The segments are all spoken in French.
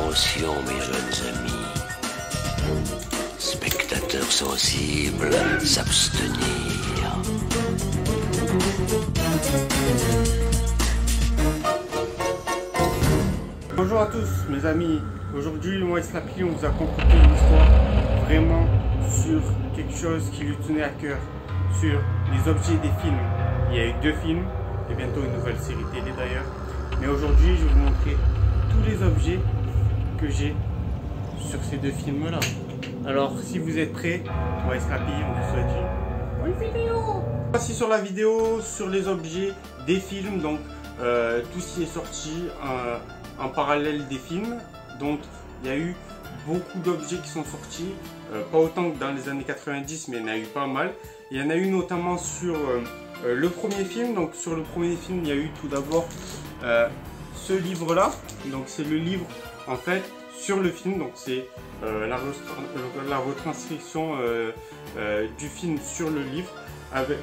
Attention mes jeunes amis, spectateurs sensibles, s'abstenir. Bonjour à tous mes amis, aujourd'hui moi et Slappy on vous a concocté une histoire vraiment sur quelque chose qui lui tenait à cœur, sur les objets des films. Il y a eu 2 films et bientôt une nouvelle série télé d'ailleurs. Mais aujourd'hui je vais vous montrer tous les objets que j'ai sur ces 2 films là. Alors si vous êtes prêts, moi et Slappy on vous souhaite une bonne vidéo. Voici sur la vidéo sur les objets des films, donc tout ce qui est sorti en parallèle des films. Donc il y a eu beaucoup d'objets qui sont sortis, pas autant que dans les années 90, mais il y en a eu pas mal. Il y en a eu notamment sur le premier film. Donc sur le premier film, il y a eu tout d'abord ce livre là. Donc c'est le livre en fait sur le film. Donc c'est la retranscription du film sur le livre avec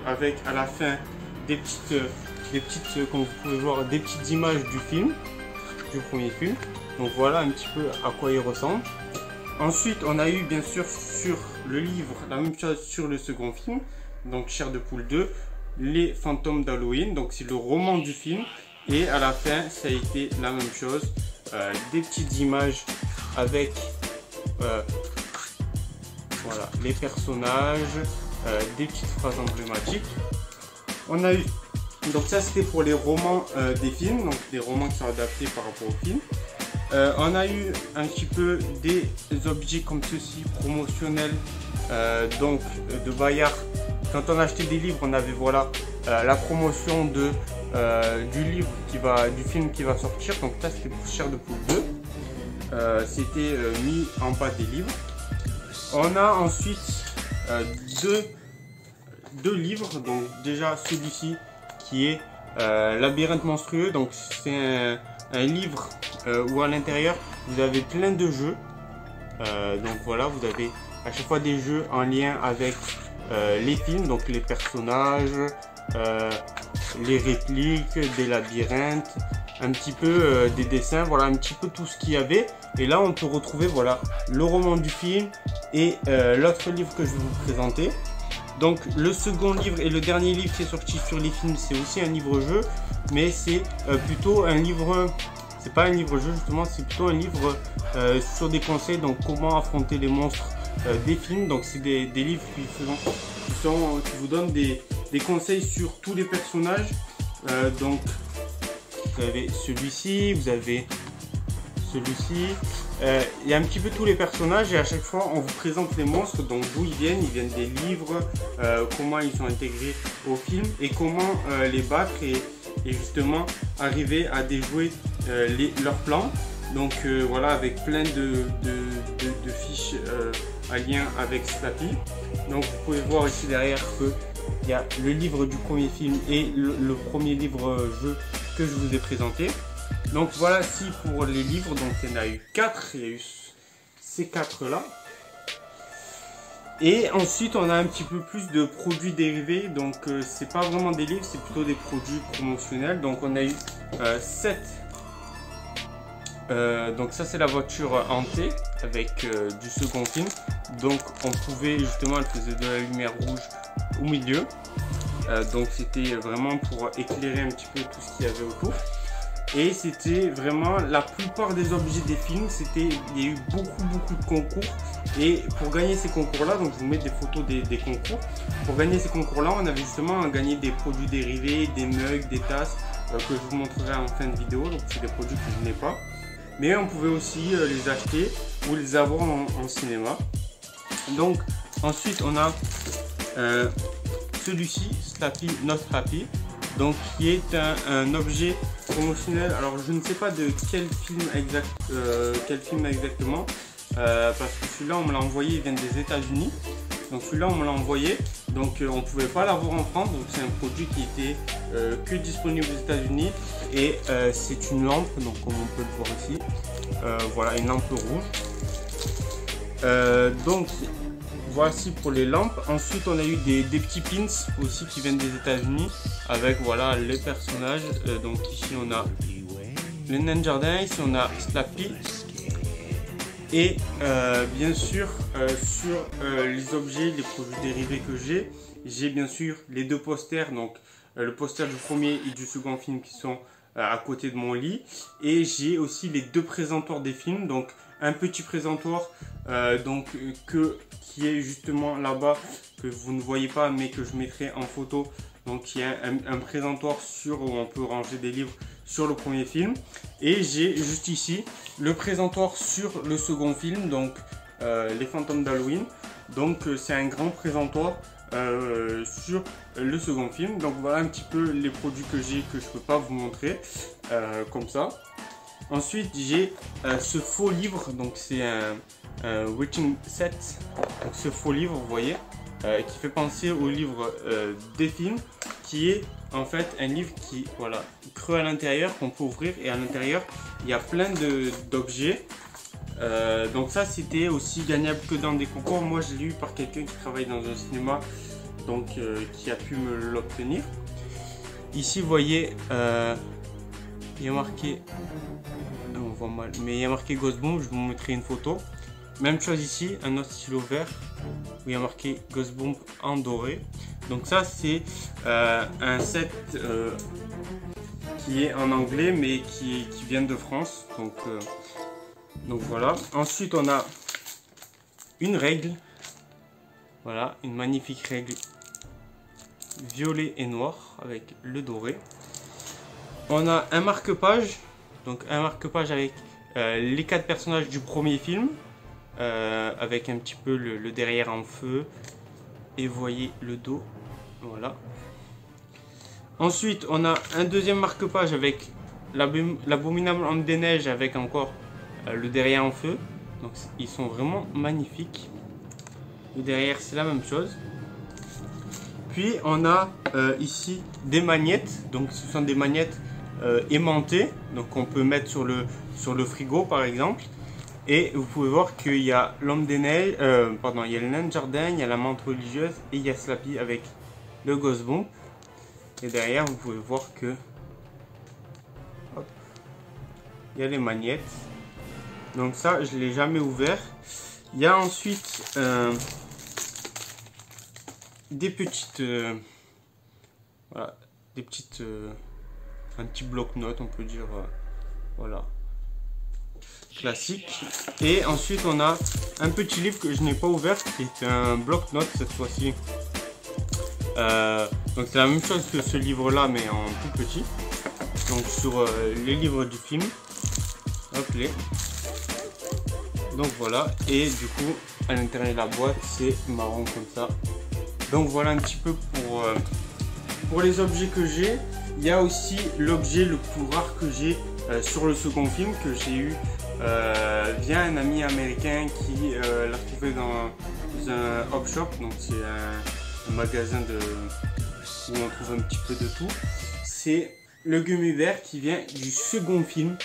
avec à la fin des petites, comme vous pouvez voir, des petites images du film, du premier film. Donc voilà un petit peu à quoi il ressemble. Ensuite on a eu bien sûr sur le livre la même chose sur le second film, donc Chair de poule 2, les fantômes d'Halloween. Donc c'est le roman du film et à la fin ça a été la même chose, des petites images avec voilà les personnages, des petites phrases emblématiques. On a eu, donc ça c'était pour les romans des films, donc des romans qui sont adaptés par rapport au film. On a eu un petit peu des objets comme ceci, promotionnels, donc de Bayard. Quand on achetait des livres, on avait voilà la promotion du livre du film qui va sortir. Donc ça c'était pour Chair de poule 2. C'était mis en bas des livres. On a ensuite deux livres. Donc déjà celui-ci qui est Labyrinthe monstrueux. Donc c'est un livre où à l'intérieur vous avez plein de jeux. Donc voilà, vous avez à chaque fois des jeux en lien avec les films, donc les personnages, les répliques, des labyrinthes, un petit peu des dessins, voilà un petit peu tout ce qu'il y avait. Et là on peut retrouver voilà le roman du film et l'autre livre que je vais vous présenter. Donc le second livre et le dernier livre qui est sorti sur les films, c'est aussi un livre-jeu, mais c'est plutôt un livre, c'est pas un livre-jeu justement, c'est plutôt un livre sur des conseils, donc comment affronter les monstres des films. Donc c'est des livres qui vous donnent des conseils sur tous les personnages. Donc vous avez celui-ci, vous avez celui-ci. Il y a un petit peu tous les personnages et à chaque fois on vous présente les monstres, donc d'où ils viennent des livres, comment ils sont intégrés au film et comment les battre et justement arriver à déjouer leurs plans. Donc voilà, avec plein de fiches à lien avec Slappy. Donc vous pouvez voir ici derrière qu'il y a le livre du premier film et le premier livre jeu que je vous ai présenté. Donc voilà, si pour les livres, donc il y en a eu 4, il y a eu ces 4 là. Et ensuite on a un petit peu plus de produits dérivés, donc c'est pas vraiment des livres, c'est plutôt des produits promotionnels. Donc on a eu 7. Donc ça c'est la voiture hantée avec du second film. Donc on pouvait justement, elle faisait de la lumière rouge au milieu. Donc c'était vraiment pour éclairer un petit peu tout ce qu'il y avait autour. Et c'était vraiment la plupart des objets des films, il y a eu beaucoup de concours. Et pour gagner ces concours là, donc je vous mets des photos des concours. Pour gagner ces concours là, on avait justement à gagner des produits dérivés, des mugs, des tasses que je vous montrerai en fin de vidéo. Donc c'est des produits que je n'ai pas, mais on pouvait aussi les acheter ou les avoir en cinéma. Donc ensuite on a celui-ci, Slappy Not Happy, donc qui est un objet promotionnel. Alors je ne sais pas de quel film exactement, parce que celui-là on me l'a envoyé, il vient des États-Unis. Donc celui-là on me l'a envoyé, donc on ne pouvait pas l'avoir en France. Donc c'est un produit qui était que disponible aux États-Unis et c'est une lampe, donc comme on peut le voir ici, voilà une lampe rouge. Donc voici pour les lampes. Ensuite on a eu des petits pins aussi qui viennent des États-Unis avec voilà les personnages. Donc ici on a le nain de jardin, ici on a Slappy. Et bien sûr, sur les objets, les produits dérivés que j'ai bien sûr les deux posters, donc le poster du premier et du second film qui sont à côté de mon lit. Et j'ai aussi les deux présentoirs des films, donc un petit présentoir qui est justement là-bas, que vous ne voyez pas mais que je mettrai en photo. Donc il y a un présentoir où on peut ranger des livres sur le premier film. Et j'ai juste ici le présentoir sur le second film, donc Les Fantômes d'Halloween. Donc c'est un grand présentoir sur le second film. Donc voilà un petit peu les produits que j'ai, que je peux pas vous montrer comme ça. Ensuite j'ai ce faux livre, donc c'est un witching set. Donc ce faux livre, vous voyez, qui fait penser au livre des films, qui est en fait un livre qui, voilà, creux à l'intérieur, qu'on peut ouvrir, et à l'intérieur il y a plein d'objets. Donc ça c'était aussi gagnable que dans des concours. Moi je l'ai eu par quelqu'un qui travaille dans un cinéma, donc qui a pu me l'obtenir. Ici vous voyez, il y a marqué, on voit mal, mais il y a marqué Ghostbomb, je vous montrerai une photo. Même chose ici, un autre stylo vert où il y a marqué Ghostbomb en doré. Donc ça c'est un set qui est en anglais mais qui vient de France. Donc voilà. Ensuite on a une règle. Voilà, une magnifique règle violet et noir avec le doré. On a un marque-page. Donc un marque-page avec les 4 personnages du premier film. Avec un petit peu le derrière en feu. Et vous voyez le dos. Voilà. Ensuite, on a un deuxième marque-page avec l'abominable homme des neiges avec encore le derrière en feu. Donc ils sont vraiment magnifiques. Le derrière c'est la même chose. Puis on a ici des magnettes. Donc ce sont des magnettes aimantées. Donc on peut mettre sur le frigo par exemple. Et vous pouvez voir qu'il y a l'homme des neiges, il y a le nain de jardin, il y a la menthe religieuse et il y a Slappy avec le Ghostbomb. Et derrière, vous pouvez voir que hop, il y a les magnettes. Donc ça, je ne l'ai jamais ouvert. Il y a ensuite des petites, voilà, un petit bloc-notes, on peut dire, voilà. Classique. Et ensuite on a un petit livre que je n'ai pas ouvert, qui est un bloc-notes cette fois-ci. Donc c'est la même chose que ce livre là mais en tout petit. Donc sur les livres du film. Hop les. Donc voilà, et du coup à l'intérieur de la boîte c'est marron comme ça. Donc voilà un petit peu pour les objets que j'ai. Il y a aussi l'objet le plus rare que j'ai sur le second film, que j'ai eu via un ami américain qui l'a trouvé dans un Hop Shop. Donc c'est un magasin où on trouve un petit peu de tout. C'est le gummy bear qui vient du second film,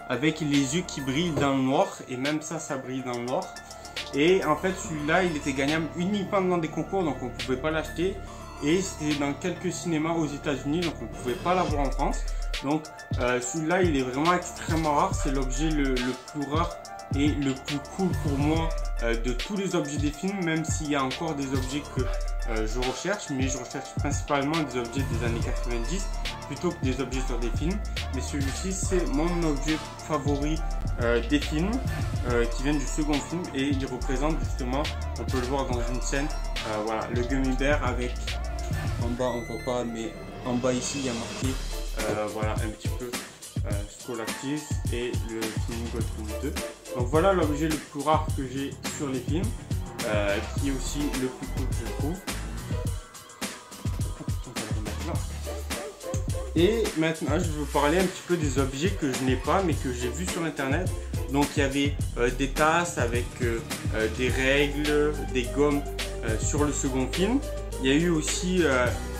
avec les yeux qui brillent dans le noir, et même ça brille dans le noir. Et en fait celui-là il était gagnable uniquement dans des concours, donc on ne pouvait pas l'acheter, et c'était dans quelques cinémas aux États-Unis, donc on ne pouvait pas l'avoir en France. Donc celui-là il est vraiment extrêmement rare, c'est l'objet le plus rare et le plus cool pour moi de tous les objets des films, même s'il y a encore des objets que je recherche, mais je recherche principalement des objets des années 90 plutôt que des objets sur des films. Mais celui-ci c'est mon objet favori des films qui viennent du second film, et il représente justement, on peut le voir dans une scène, voilà, le gummy bear avec, en bas on voit pas, mais en bas ici il y a marqué voilà un petit peu Scolactis et le film Ghostbomb 2. Donc voilà l'objet le plus rare que j'ai sur les films, qui est aussi le plus cool que je trouve. On va le remettre là. Et maintenant je vais vous parler un petit peu des objets que je n'ai pas mais que j'ai vu sur internet. Donc il y avait des tasses avec des règles, des gommes sur le second film. Il y a eu aussi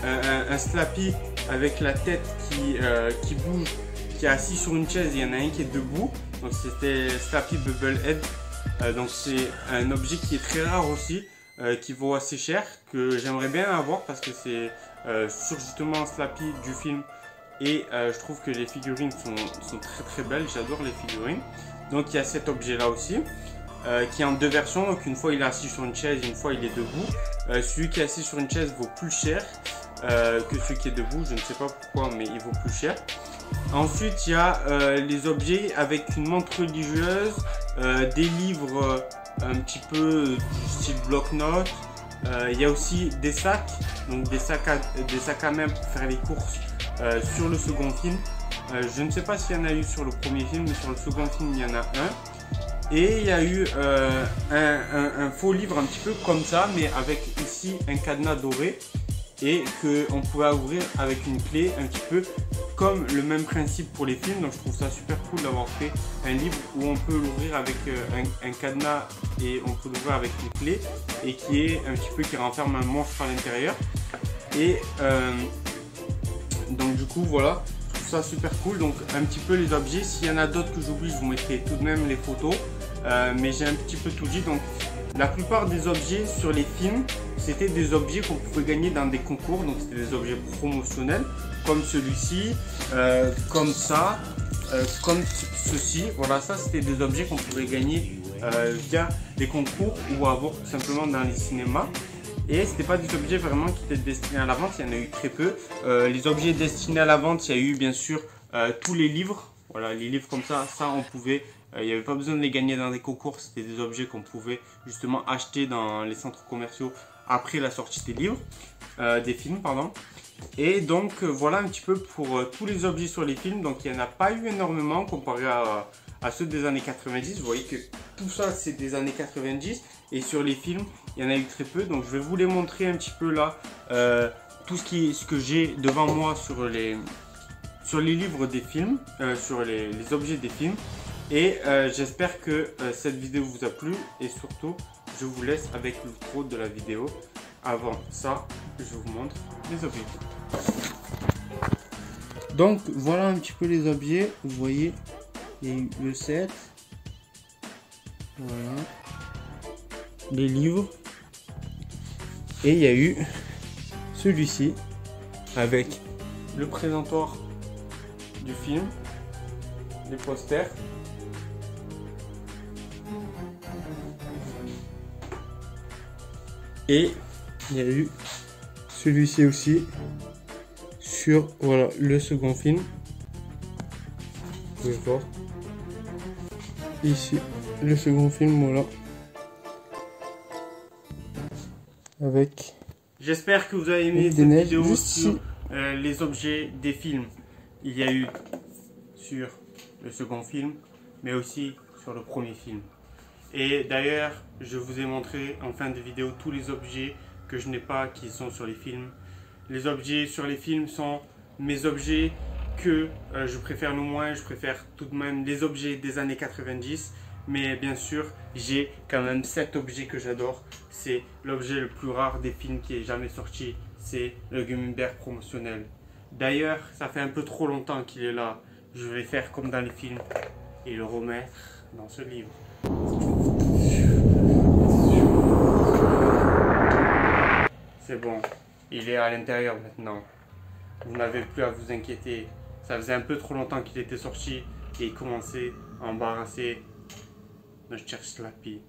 un Slappy avec la tête qui bouge, qui est assis sur une chaise, il y en a un qui est debout. Donc c'était Slappy Bubblehead. Donc c'est un objet qui est très rare aussi, qui vaut assez cher, que j'aimerais bien avoir parce que c'est sur justement Slappy du film et je trouve que les figurines sont très très belles, j'adore les figurines. Donc il y a cet objet là aussi qui est en deux versions, donc une fois il est assis sur une chaise, une fois il est debout. Celui qui est assis sur une chaise vaut plus cher que celui qui est debout, je ne sais pas pourquoi mais il vaut plus cher. Ensuite il y a les objets avec une montre religieuse, des livres un petit peu du style bloc-notes. Il y a aussi des sacs, donc des sacs à main pour faire les courses sur le second film. Je ne sais pas s'il y en a eu sur le premier film, mais sur le second film il y en a un. Et il y a eu un faux livre un petit peu comme ça, mais avec ici un cadenas doré et qu'on pouvait ouvrir avec une clé, un petit peu comme le même principe pour les films. Donc je trouve ça super cool d'avoir fait un livre où on peut l'ouvrir avec un cadenas et on peut l'ouvrir avec une clé et qui est un petit peu qui renferme un monstre à l'intérieur. Et donc du coup voilà, je trouve ça super cool. Donc un petit peu les objets, s'il y en a d'autres que j'oublie, je vous mettrai tout de même les photos, mais j'ai un petit peu tout dit. Donc la plupart des objets sur les films, c'était des objets qu'on pouvait gagner dans des concours, donc c'était des objets promotionnels, comme celui-ci, comme ça, comme ceci. Voilà, ça c'était des objets qu'on pouvait gagner via des concours ou avoir tout simplement dans les cinémas. Et c'était pas des objets vraiment qui étaient destinés à la vente, il y en a eu très peu. Les objets destinés à la vente, il y a eu bien sûr tous les livres. Voilà, les livres comme ça on pouvait... Il n'y avait pas besoin de les gagner dans des concours, c'était des objets qu'on pouvait justement acheter dans les centres commerciaux après la sortie des livres, des films, pardon. Et donc voilà un petit peu pour tous les objets sur les films. Donc il n'y en a pas eu énormément comparé à ceux des années 90. Vous voyez que tout ça c'est des années 90 et sur les films il y en a eu très peu. Donc je vais vous les montrer un petit peu là, tout ce que j'ai devant moi sur les livres des films, sur les objets des films. Et j'espère que cette vidéo vous a plu et surtout je vous laisse avec l'outro de la vidéo. Avant ça, je vous montre les objets. Donc voilà un petit peu les objets. Vous voyez, il y a eu le set, voilà, les livres, et il y a eu celui-ci avec le présentoir du film, les posters. Et il y a eu celui-ci aussi sur voilà le second film. Vous pouvez voir ici le second film, voilà, avec. J'espère que vous avez aimé cette vidéo sur les objets des films. Il y a eu sur le second film, mais aussi sur le premier film. Et d'ailleurs, je vous ai montré en fin de vidéo tous les objets que je n'ai pas qui sont sur les films. Les objets sur les films sont mes objets que je préfère le moins. Je préfère tout de même les objets des années 90. Mais bien sûr, j'ai quand même 7 objets que j'adore. C'est l'objet le plus rare des films qui est jamais sorti. C'est le Gummy Bear promotionnel. D'ailleurs, ça fait un peu trop longtemps qu'il est là. Je vais faire comme dans les films et le remettre dans ce livre. C'est bon, il est à l'intérieur maintenant. Vous n'avez plus à vous inquiéter. Ça faisait un peu trop longtemps qu'il était sorti et il commençait à embarrasser notre cher Slappy.